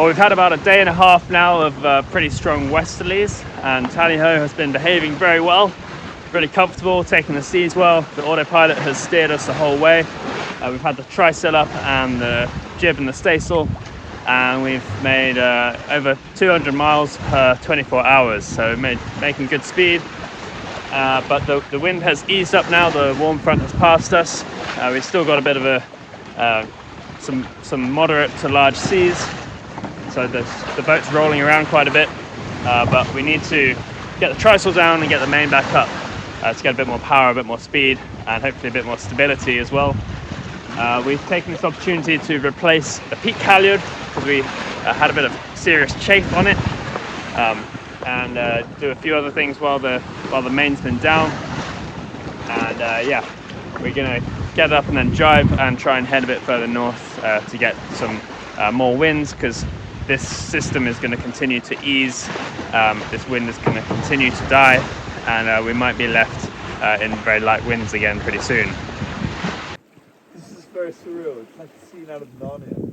we've had about a day and a half now of pretty strong westerlies, and Tally-ho has been behaving very well, really comfortable, taking the seas well. The autopilot has steered us the whole way. We've had the trysail up and the jib and the staysail, and we've made over 200 miles per 24 hours, so making good speed. But the wind has eased up now, the warm front has passed us. We've still got a bit of some moderate to large seas, so the boat's rolling around quite a bit, but we need to get the trysail down and get the main back up to get a bit more power, a bit more speed, and hopefully a bit more stability as well. We've taken this opportunity to replace the peak halyard because we had a bit of serious chafe on it, and do a few other things while the main's been down. And yeah, we're gonna get up and then drive and try and head a bit further north to get some more winds, because this system is going to continue to ease. This wind is going to continue to die, and we might be left in very light winds again pretty soon. This is very surreal. It's like a scene out of Narnia.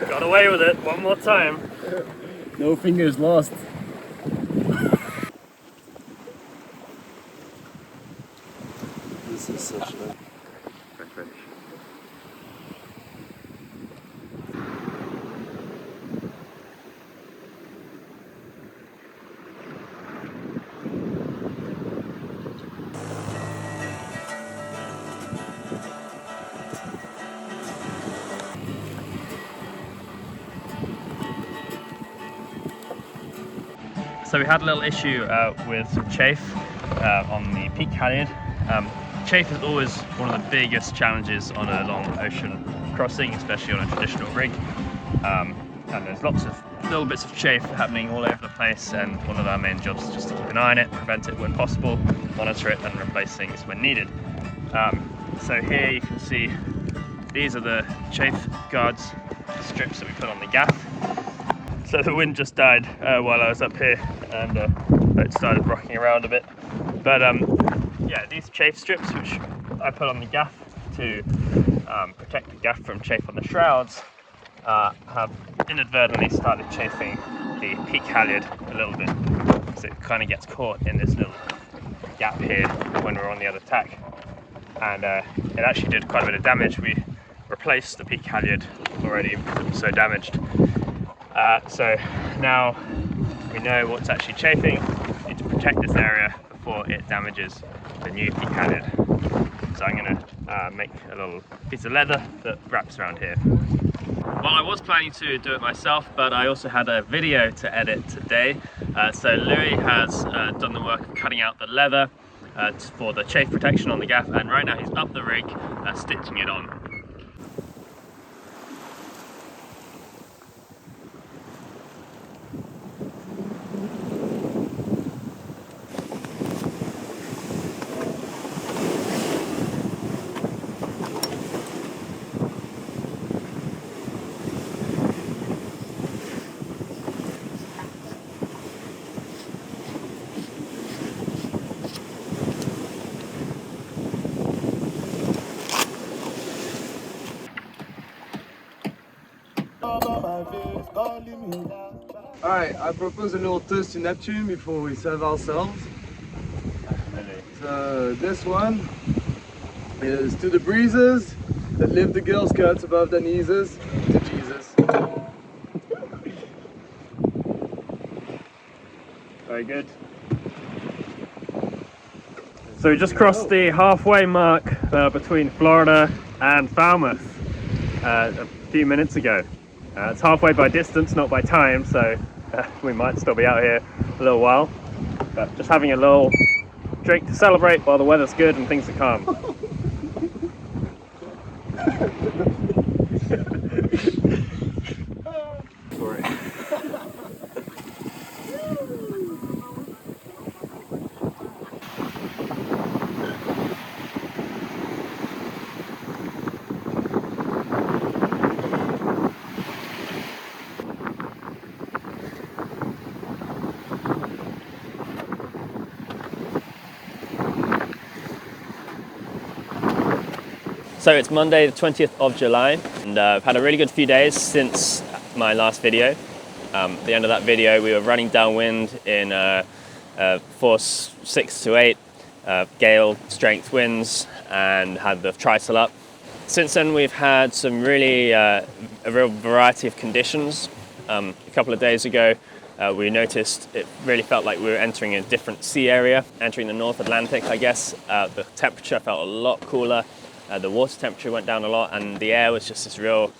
Got away with it one more time. No fingers lost. This is such a... So we had a little issue with some chafe on the peak halyard. Chafe is always one of the biggest challenges on a long ocean crossing, especially on a traditional rig. And there's lots of little bits of chafe happening all over the place, and one of our main jobs is just to keep an eye on it, prevent it when possible, monitor it and replace things when needed. So here you can see these are the chafe guards strips that we put on the gaff. So the wind just died while I was up here, and the boat started rocking around a bit. But yeah, these chafe strips, which I put on the gaff to protect the gaff from chafe on the shrouds, have inadvertently started chafing the peak halyard a little bit. So it kind of gets caught in this little gap here when we're on the other tack. And it actually did quite a bit of damage. We replaced the peak halyard already because it was so damaged. So now we know what's actually chafing. We need to protect this area before it damages the new peak halyard. So I'm going to make a little piece of leather that wraps around here. Well, I was planning to do it myself, but I also had a video to edit today. So Louis has done the work of cutting out the leather for the chafe protection on the gaff, and right now he's up the rig stitching it on. My face, calling me now. Alright, I propose a little toast to Neptune before we serve ourselves. So this one is to the breezes that lift the girl skirts above their knees, to Jesus. Very good. So we just crossed the halfway mark between Florida and Falmouth a few minutes ago. It's halfway by distance, not by time, so we might still be out here a little while. But just having a little drink to celebrate while the weather's good and things are calm. Sorry. So it's Monday the 20th of July and I've had a really good few days since my last video. At the end of that video we were running downwind in force 6 to 8 gale strength winds and had the trysail up. Since then we've had some really a real variety of conditions. A couple of days ago we noticed it really felt like we were entering a different sea area, entering the North Atlantic I guess. The temperature felt a lot cooler. The water temperature went down a lot and the air was just this real,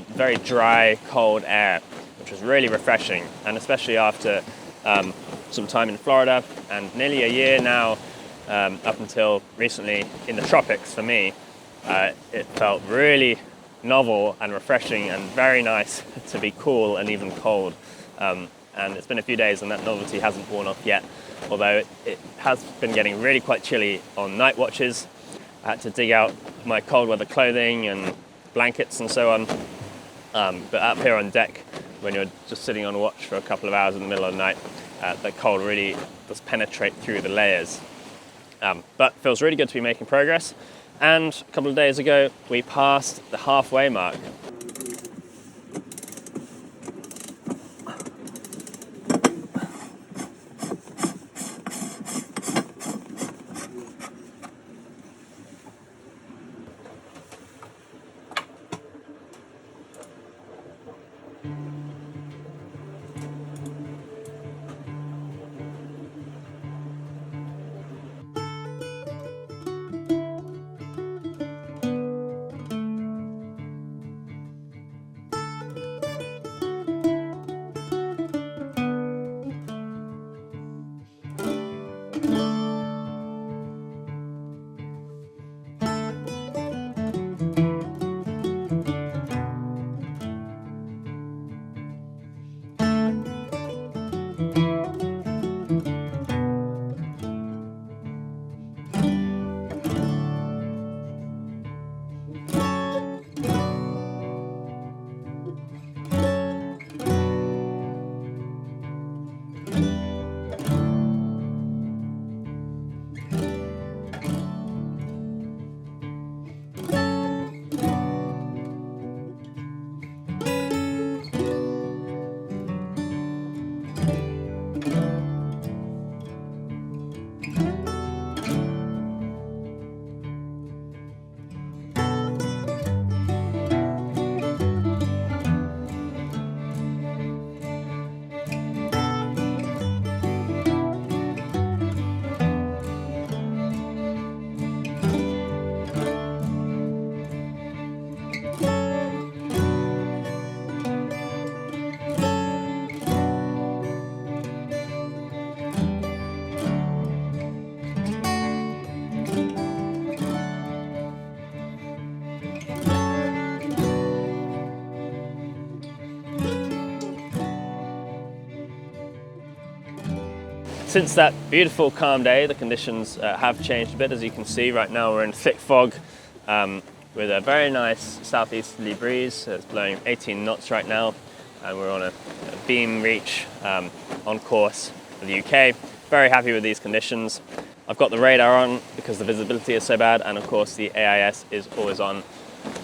very dry, cold air, which was really refreshing. And especially after some time in Florida and nearly a year now, up until recently in the tropics for me, it felt really novel and refreshing and very nice to be cool and even cold. And it's been a few days and that novelty hasn't worn off yet, although it has been getting really quite chilly on night watches. I had to dig out my cold weather clothing and blankets and so on. But up here on deck, when you're just sitting on watch for a couple of hours in the middle of the night, the cold really does penetrate through the layers. But it feels really good to be making progress. And a couple of days ago, we passed the halfway mark. Since that beautiful calm day, the conditions have changed a bit. As you can see, right now we're in thick fog with a very nice southeasterly breeze. It's blowing 18 knots right now, and we're on a beam reach on course for the UK. Very happy with these conditions. I've got the radar on because the visibility is so bad, and of course the AIS is always on.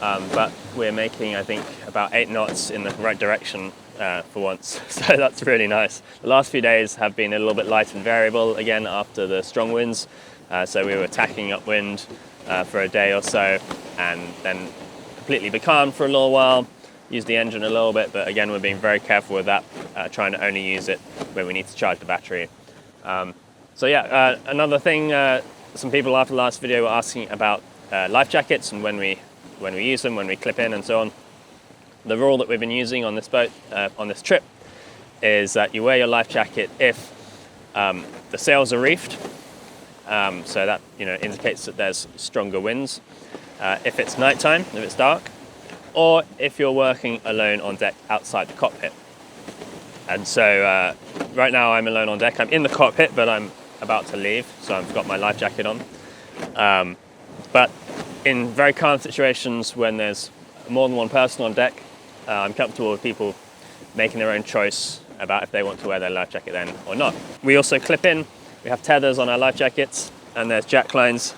But we're making, I think, about 8 knots in the right direction for once, so that's really nice. The last few days have been a little bit light and variable again after the strong winds, so we were tacking upwind for a day or so and then completely becalmed for a little while, used the engine a little bit, but again we're being very careful with that, trying to only use it when we need to charge the battery. So yeah, another thing, some people after the last video were asking about life jackets and when we use them, when we clip in and so on. The rule that we've been using on this boat, on this trip, is that you wear your life jacket if the sails are reefed, so that indicates that there's stronger winds. If it's nighttime, if it's dark, or if you're working alone on deck outside the cockpit. And so right now I'm alone on deck. I'm in the cockpit, but I'm about to leave, so I've got my life jacket on. But in very calm situations when there's more than one person on deck, I'm comfortable with people making their own choice about if they want to wear their life jacket then or not. We also clip in, we have tethers on our life jackets, and there's jack lines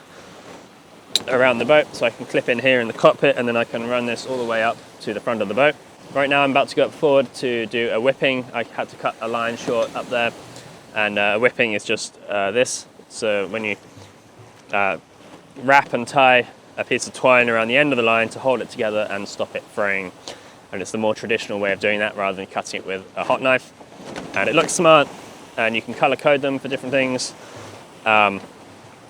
around the boat, so I can clip in here in the cockpit and then I can run this all the way up to the front of the boat. Right now I'm about to go up forward to do a whipping. I had to cut a line short up there, and a whipping is just this. So when you wrap and tie a piece of twine around the end of the line to hold it together and stop it fraying. And it's the more traditional way of doing that rather than cutting it with a hot knife. And it looks smart, and you can color code them for different things. And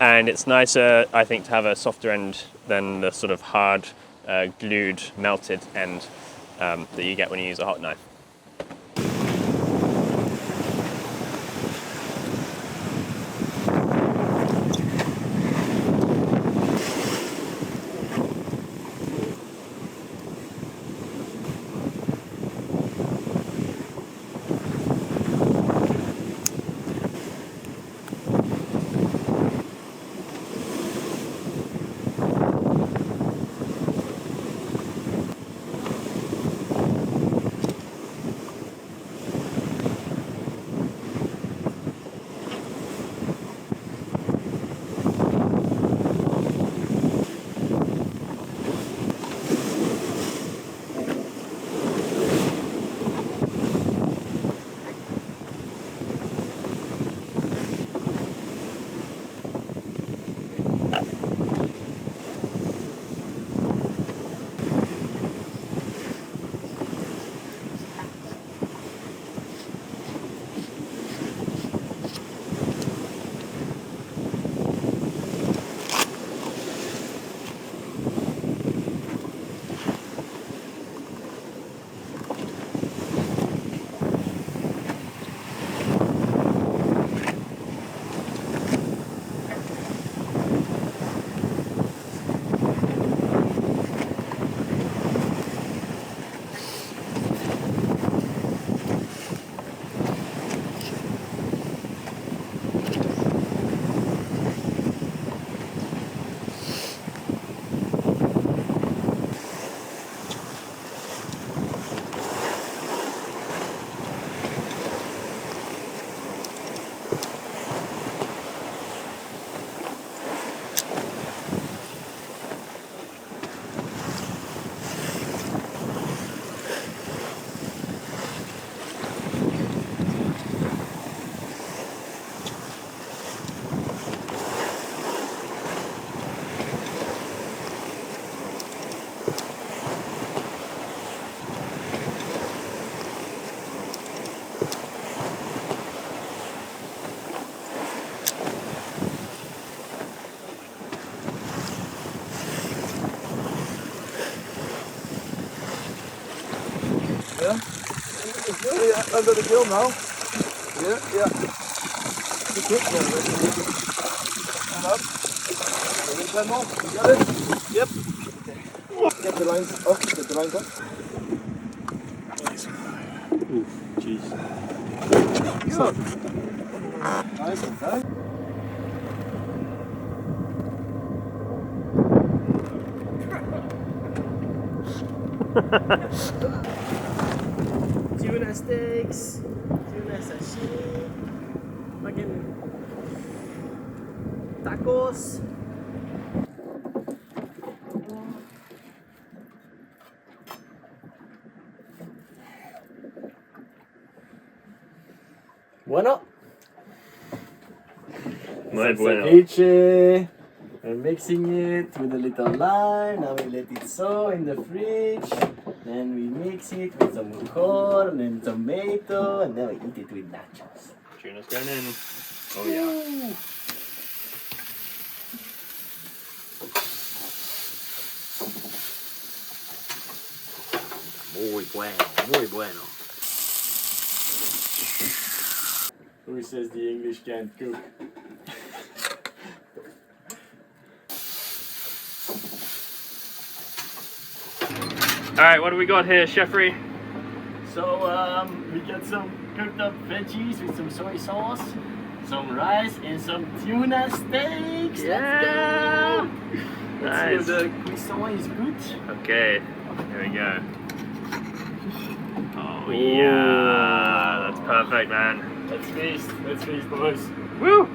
it's nicer, I think, to have a softer end than the sort of hard, glued, melted end that you get when you use a hot knife. Yeah? It's really under the gill now. Yeah, yeah. Good, good. And up. Maybe 10 more. You got it? Yep. Okay. Get the lines up. Get the lines up. Nice. Ooh, jeez. Good. Nice and tight. Tuna steaks, tuna sashimi, fucking tacos. Muy bueno. ceviche. We're mixing it with a little lime. Now we let it soak in the fridge. Then we mix it with some corn and tomato, and then we eat it with nachos. Tuna's going in. Oh yeah. Muy bueno, muy bueno. Who says the English can't cook? All right, what do we got here, Chefry? So we got some cooked up veggies with some soy sauce, some rice, and some tuna steaks. Yeah. Let's see Nice. if the cuisson is good. Okay, here we go. Oh yeah, that's perfect, man. Let's feast, boys. Woo!